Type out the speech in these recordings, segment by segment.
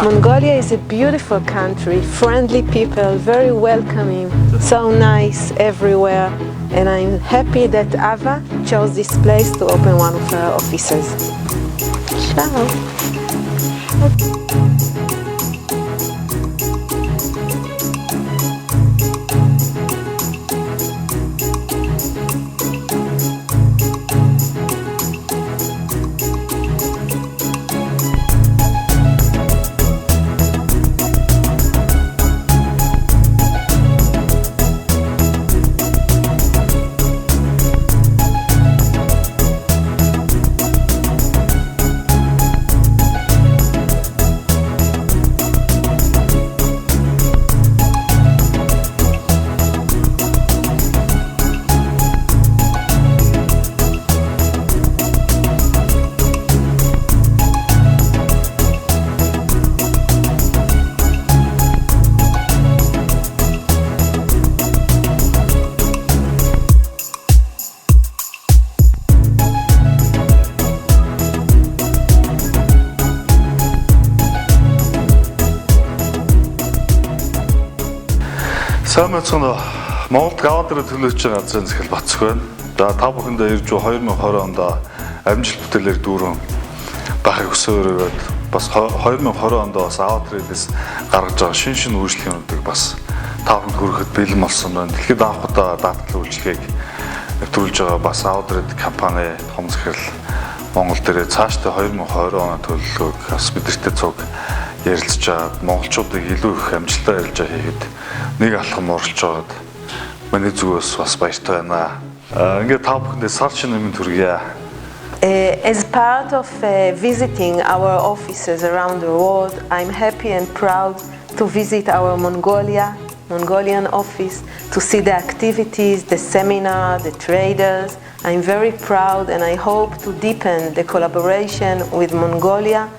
Mongolia is a beautiful country, friendly people, very welcoming, so nice everywhere. And I'm happy that Ava chose this place to open one of her offices. Ciao. Сайн мэцгэн Монголд аваад ирэх төлөвлөж байгаа газрын захирал Бацх байна. За та бүхэндээ ирж 2020 онд амжилт бүтээлээр дүүрэн байхыг хүсээрээд бас 2020 онд бас аваад ирээс гаргаж байгаа шин үйлчлэгүүдийг бас та бүхэнд хүрэхэд бэлэн болсон байна. Дэлхийд анх удаа даатгалын үйлчлэгийг нэвтрүүлж байгаа бас аваад ирэх компани том захирал Монгол дээр цаашдаа 2020 оны төлөвлөгөөг бас бидэртээ цуг ярилцж аваад монголчуудыг илүү их амжилттай ярилж хийгээд нэг алхам оролцож байгаад миний зүгээс бас баяртай байна. Ингээд та бүхэндээ сар шинэ өмнө төргийа. As part of visiting our offices around the world, I'm happy and proud to visit our Mongolian office, to see the activities, the seminar, the traders. I'm very proud and I hope to deepen the collaboration with Mongolia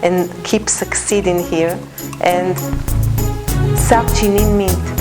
and keep succeeding here. And Sab Chinin Mint.